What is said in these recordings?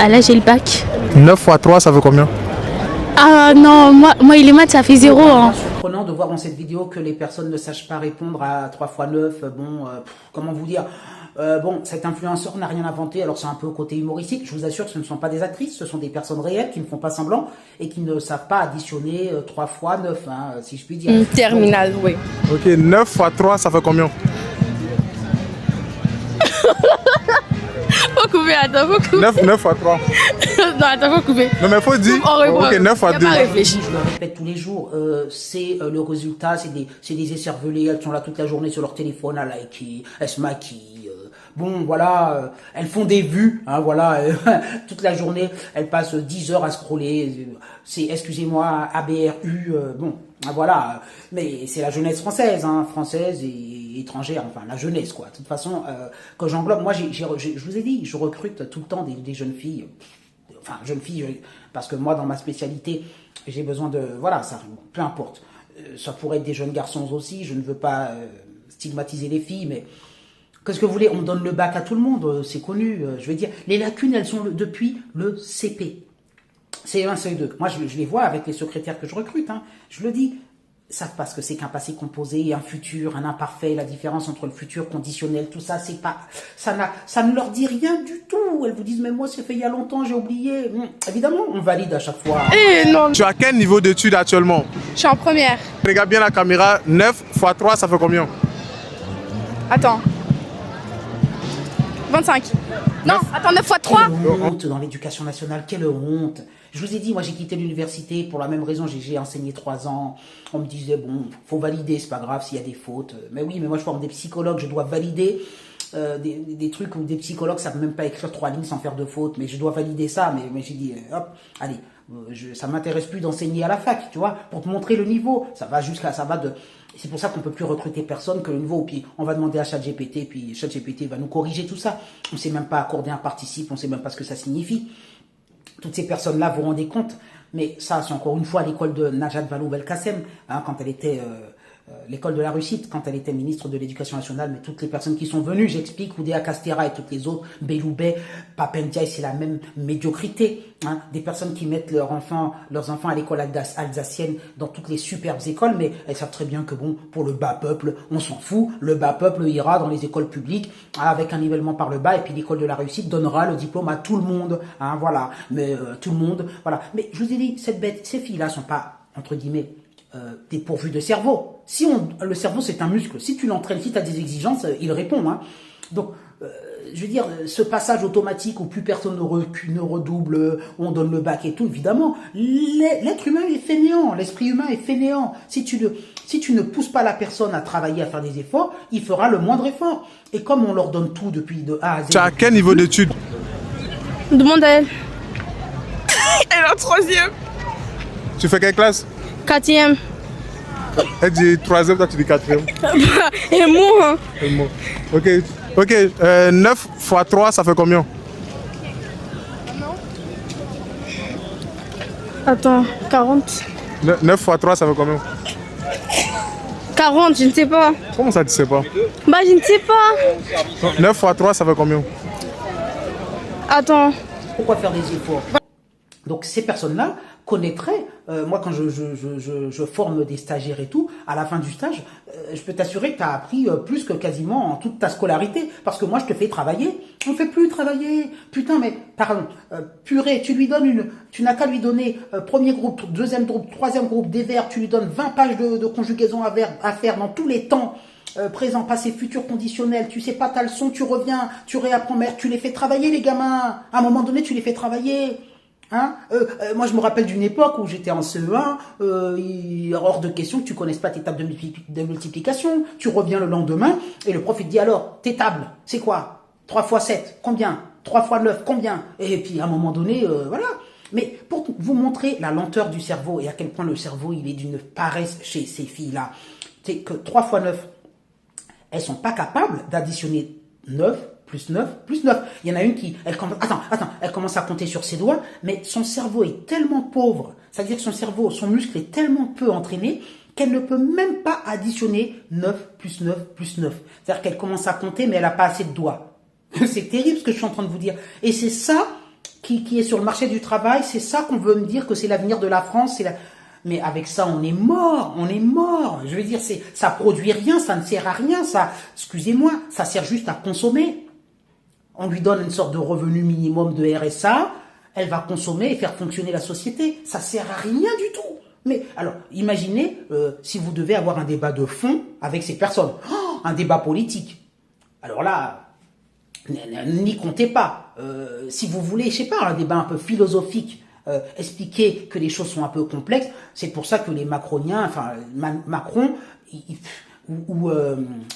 Bah là, j'ai le bac. 9 fois 3, ça fait combien? Ah non, moi les maths, ça fait 0. Hein. Surprenant de voir dans cette vidéo que les personnes ne sachent pas répondre à 3 fois 9. Bon, comment vous dire, bon, cet influenceur n'a rien inventé, alors c'est un peu au côté humoristique. Je vous assure que ce ne sont pas des actrices, ce sont des personnes réelles qui ne font pas semblant et qui ne savent pas additionner 3 fois 9, hein, si je puis dire. Terminal, oui. Ok, 9 fois 3, ça fait combien? Faut couper, attends, faut couper. 9 fois 3. Non, attends, faut couper. Non, mais faut dire. Ok, 9 fois 2. Pas réfléchi. Je le répète tous les jours, c'est le résultat, c'est des écervelés, elles sont là toute la journée sur leur téléphone à liker, elles se maquillent. Bon, voilà, elles font des vues, hein, voilà, toute la journée, elles passent 10 heures à scroller. C'est, excusez-moi, ABRU, bon, voilà, mais c'est la jeunesse française, hein, française et étrangère, enfin la jeunesse, quoi. De toute façon, quand j'englobe, moi, je vous ai dit, je recrute tout le temps des jeunes filles. Enfin, jeune fille, parce que moi, dans ma spécialité, j'ai besoin de... Voilà, ça, peu importe. Ça pourrait être des jeunes garçons aussi, je ne veux pas stigmatiser les filles, mais qu'est-ce que vous voulez? On donne le bac à tout le monde, c'est connu. Je veux dire, les lacunes, elles sont depuis le CP. CE1, CE2. Moi, je les vois avec les secrétaires que je recrute, hein, je le dis. Savent pas ce que c'est qu'un passé composé, un futur, un imparfait, la différence entre le futur conditionnel, tout ça, c'est pas, ça ne leur dit rien du tout. Elles vous disent, mais moi, c'est fait il y a longtemps, j'ai oublié. Évidemment, on valide à chaque fois. Eh non. Tu as quel niveau d'études actuellement? Je suis en première. Regarde bien la caméra. 9 fois 3, ça fait combien? Attends. 25. Non, attends, 9 fois 3. Quelle honte dans l'éducation nationale, quelle honte. Je vous ai dit, moi j'ai quitté l'université pour la même raison, j'ai enseigné 3 ans. On me disait, bon, faut valider, c'est pas grave s'il y a des fautes. Mais oui, mais moi je forme des psychologues, je dois valider des trucs où des psychologues savent même pas écrire 3 lignes sans faire de faute. Mais je dois valider ça, mais j'ai dit, hop, allez, ça m'intéresse plus d'enseigner à la fac, tu vois, pour te montrer le niveau. Ça va jusqu'à, ça va de... C'est pour ça qu'on peut plus recruter personne que le niveau. Puis on va demander à ChatGPT, puis ChatGPT va nous corriger tout ça. On sait même pas accorder un participe, on sait même pas ce que ça signifie. Toutes ces personnes-là, vous vous rendez compte. Mais ça, c'est encore une fois à l'école de Najat Vallaud-Belkacem, hein, quand elle était... l'école de la réussite, quand elle était ministre de l'Éducation nationale, mais toutes les personnes qui sont venues, j'explique, Oudéa Castéra et toutes les autres, Belloubet, Papendiaï, c'est la même médiocrité. Hein, des personnes qui mettent leurs enfants à l'école alsacienne dans toutes les superbes écoles, mais elles savent très bien que bon, pour le bas peuple, on s'en fout. Le bas peuple ira dans les écoles publiques avec un nivellement par le bas, et puis l'école de la réussite donnera le diplôme à tout le monde. Hein, voilà, mais tout le monde, voilà. Mais je vous ai dit, ces filles-là sont pas, entre guillemets, dépourvu de cerveau. Si le cerveau c'est un muscle, si tu l'entraînes, si tu as des exigences, il répond. Hein. Donc, je veux dire, ce passage automatique où plus personne ne redouble, on donne le bac et tout, évidemment, l'être humain est fainéant, l'esprit humain est fainéant. Si tu ne pousses pas la personne à travailler, à faire des efforts, il fera le moindre effort. Et comme on leur donne tout depuis de A à Z... Tu as quel niveau d'études? Demande à elle. Elle est en 3e. Tu fais quelle classe? 4e. Elle dit 3e, toi tu dis 4e. Et moi, hein. Ok, 9 fois 3, ça fait combien? Attends, 40. 9 fois 3, ça fait combien? 40, je ne sais pas. Comment ça, tu sais pas? Bah, je ne sais pas. 9 fois 3, ça fait combien? Attends. Pourquoi faire des efforts? Donc ces personnes-là connaîtraient, moi quand je forme des stagiaires et tout, à la fin du stage, je peux t'assurer que tu as appris plus que quasiment en toute ta scolarité, parce que moi je te fais travailler, on ne fait plus travailler, putain mais, pardon, purée, tu n'as qu'à lui donner premier groupe, deuxième groupe, troisième groupe, des verbes, tu lui donnes 20 pages de conjugaison à faire dans tous les temps, présent, passé, futur, conditionnel, tu sais pas ta leçon, tu reviens, tu réapprends, merde, tu les fais travailler les gamins, à un moment donné tu les fais travailler. Hein moi, je me rappelle d'une époque où j'étais en CE1, hors de question que tu connaisses pas tes tables de multiplication. Tu reviens le lendemain et le prof il te dit alors, tes tables, c'est quoi? 3 fois 7, combien? 3 fois 9, combien? Et puis à un moment donné, voilà. Mais pour vous montrer la lenteur du cerveau et à quel point le cerveau il est d'une paresse chez ces filles-là, c'est que 3 fois 9, elles sont pas capables d'additionner 9, plus 9, plus 9. Il y en a une qui, elle commence à compter sur ses doigts, mais son cerveau est tellement pauvre, c'est-à-dire que son muscle est tellement peu entraîné, qu'elle ne peut même pas additionner 9 plus 9 plus 9. C'est-à-dire qu'elle commence à compter, mais elle n'a pas assez de doigts. C'est terrible ce que je suis en train de vous dire. Et c'est ça qui est sur le marché du travail, c'est ça qu'on veut me dire que c'est l'avenir de la France, mais avec ça, on est mort. Je veux dire, ça produit rien, ça ne sert à rien, ça, excusez-moi, ça sert juste à consommer. On lui donne une sorte de revenu minimum de RSA, elle va consommer et faire fonctionner la société. Ça sert à rien du tout. Mais alors, imaginez si vous devez avoir un débat de fond avec ces personnes, un débat politique. Alors là, n'y comptez pas. Si vous voulez, je sais pas, un débat un peu philosophique, expliquer que les choses sont un peu complexes, c'est pour ça que les Macroniens, enfin Macron ou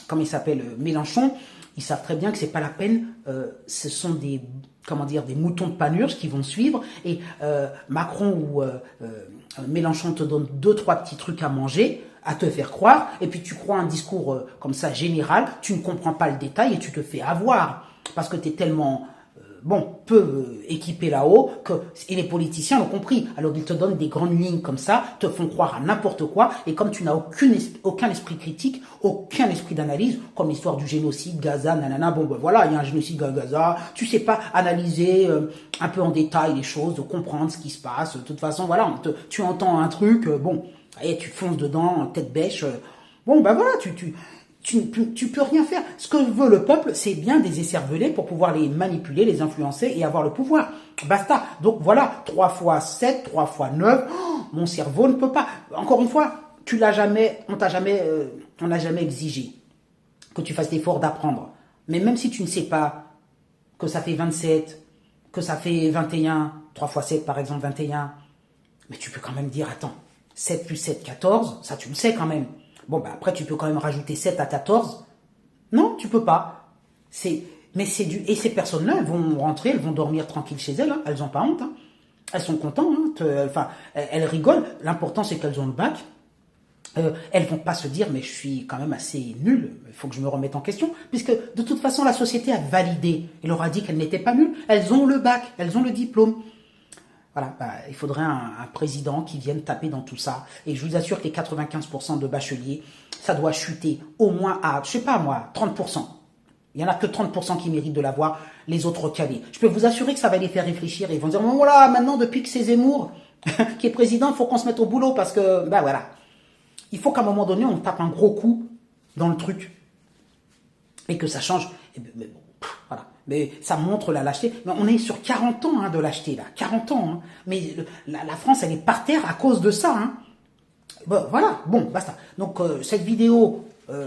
comment il s'appelle, Mélenchon, ils savent très bien que c'est pas la peine. Ce sont des moutons de Panurge qui vont suivre, et Macron ou Mélenchon te donne 2-3 petits trucs à manger, à te faire croire, et puis tu crois un discours comme ça général, tu ne comprends pas le détail et tu te fais avoir, parce que tu es tellement peu équipé là-haut, et les politiciens l'ont compris. Alors ils te donnent des grandes lignes comme ça, te font croire à n'importe quoi, et comme tu n'as aucun esprit critique, aucun esprit d'analyse, comme l'histoire du génocide, Gaza, nanana, voilà, il y a un génocide à Gaza, tu sais pas analyser un peu en détail les choses, de comprendre ce qui se passe, de toute façon, voilà, tu entends un truc, et tu fonces dedans, tête bêche, voilà, tu peux rien faire. Ce que veut le peuple, c'est bien des écervelés pour pouvoir les manipuler, les influencer et avoir le pouvoir. Basta. Donc voilà, 3 fois 7, 3 fois 9, mon cerveau ne peut pas. Encore une fois, on n'a jamais exigé que tu fasses l'effort d'apprendre. Mais même si tu ne sais pas que ça fait 27, que ça fait 21, 3 fois 7 par exemple 21, mais tu peux quand même dire, attends, 7 plus 7, 14, ça tu le sais quand même. Après, tu peux quand même rajouter 7 à 14. Non, tu peux pas. Et ces personnes-là, elles vont rentrer, elles vont dormir tranquilles chez elles. Hein. Elles n'ont pas honte. Hein. Elles sont contentes. Hein. Elles rigolent. L'important, c'est qu'elles ont le bac. Elles vont pas se dire, mais je suis quand même assez nulle. Il faut que je me remette en question. Puisque, de toute façon, la société a validé. Elle leur a dit qu'elles n'étaient pas nulles. Elles ont le bac. Elles ont le diplôme. Voilà, il faudrait un président qui vienne taper dans tout ça. Et je vous assure que les 95% de bacheliers, ça doit chuter au moins à, je sais pas moi, 30%. Il y en a que 30% qui méritent de l'avoir, les autres calés. Je peux vous assurer que ça va les faire réfléchir. Ils vont dire, voilà, maintenant, depuis que c'est Zemmour qui est président, il faut qu'on se mette au boulot parce que, voilà. Il faut qu'à un moment donné, on tape un gros coup dans le truc. Et que ça change. Voilà. Mais ça montre la lâcheté. Mais on est sur 40 ans de lâcheté, là. 40 ans. Hein. Mais la France, elle est par terre à cause de ça. Hein. Voilà. Basta. Donc, cette vidéo,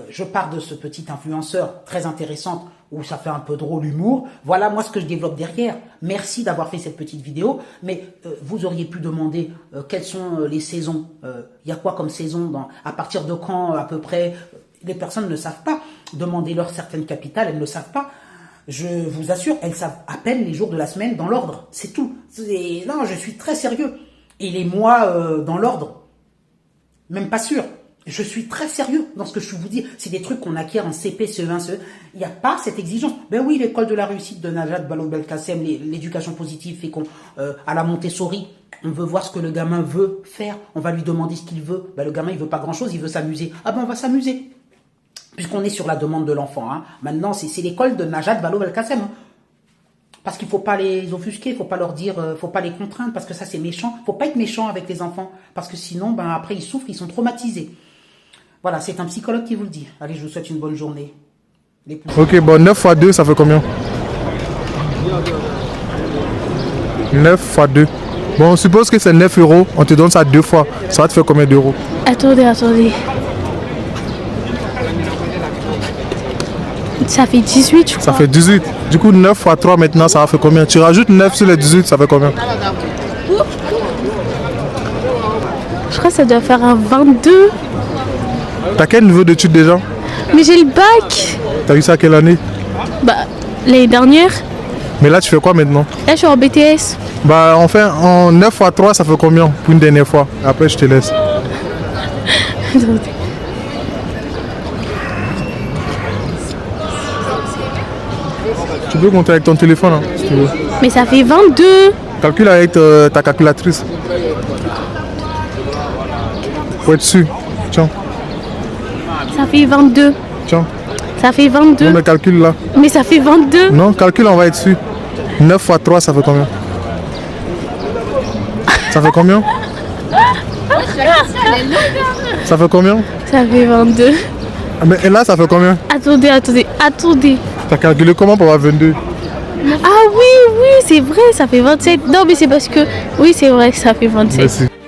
je pars de ce petit influenceur très intéressante où ça fait un peu drôle, humour. Voilà, moi, ce que je développe derrière. Merci d'avoir fait cette petite vidéo. Mais vous auriez pu demander quelles sont les saisons. Il y a quoi comme saison à partir de quand, à peu près. Les personnes ne savent pas. Demandez-leur certaines capitales, elles ne le savent pas. Je vous assure, elles savent à peine les jours de la semaine dans l'ordre. C'est tout. Non, je suis très sérieux. Et les mois dans l'ordre, même pas sûr. Je suis très sérieux dans ce que je vous dis. C'est des trucs qu'on acquiert en CP, CE1, CE. Il n'y a pas cette exigence. Ben oui, l'école de la réussite de Najat Vallaud-Belkacem, l'éducation positive fait à la Montessori, on veut voir ce que le gamin veut faire. On va lui demander ce qu'il veut. Ben, le gamin, il veut pas grand-chose, il veut s'amuser. On va s'amuser. Puisqu'on est sur la demande de l'enfant. Hein. Maintenant, c'est l'école de Najat Vallaud-Belkacem. Hein. Parce qu'il ne faut pas les offusquer, il ne faut pas leur dire, faut pas les contraindre, parce que ça c'est méchant. Il ne faut pas être méchant avec les enfants, parce que sinon, après ils souffrent, ils sont traumatisés. Voilà, c'est un psychologue qui vous le dit. Allez, je vous souhaite une bonne journée. Ok, 9 fois 2, ça fait combien? 9 fois 2. On suppose que c'est 9 euros, on te donne ça 2 fois. Ça va te faire combien d'euros? Attendez. Ça fait 18, je crois. Ça fait 18. Du coup, 9 fois 3 maintenant, ça va faire combien? Tu rajoutes 9 sur les 18, ça fait combien? Je crois que ça doit faire un 22. T'as quel niveau d'études déjà? Mais j'ai le bac. T'as eu ça à quelle année? L'année dernière. Mais là, tu fais quoi maintenant? Là, je suis en BTS. Enfin, en 9 fois 3, ça fait combien pour une dernière fois? Après, je te laisse. Tu peux compter avec ton téléphone, hein, si tu veux. Mais ça fait 22. Calcule avec ta calculatrice. Faut être sûr. Tiens. Ça fait 22. Tiens. Ça fait 22. Non, mais calcule là. Mais ça fait 22. Non, calcule, on va être sûr. 9 fois 3, ça fait combien? Ça fait combien? Ça fait combien? Ça fait 22. Ah, mais et là, ça fait combien? Attendez. T'as calculé comment pour avoir 22? Ah oui, c'est vrai, ça fait 27. Non, mais c'est parce que... Oui, c'est vrai que ça fait 27. Merci.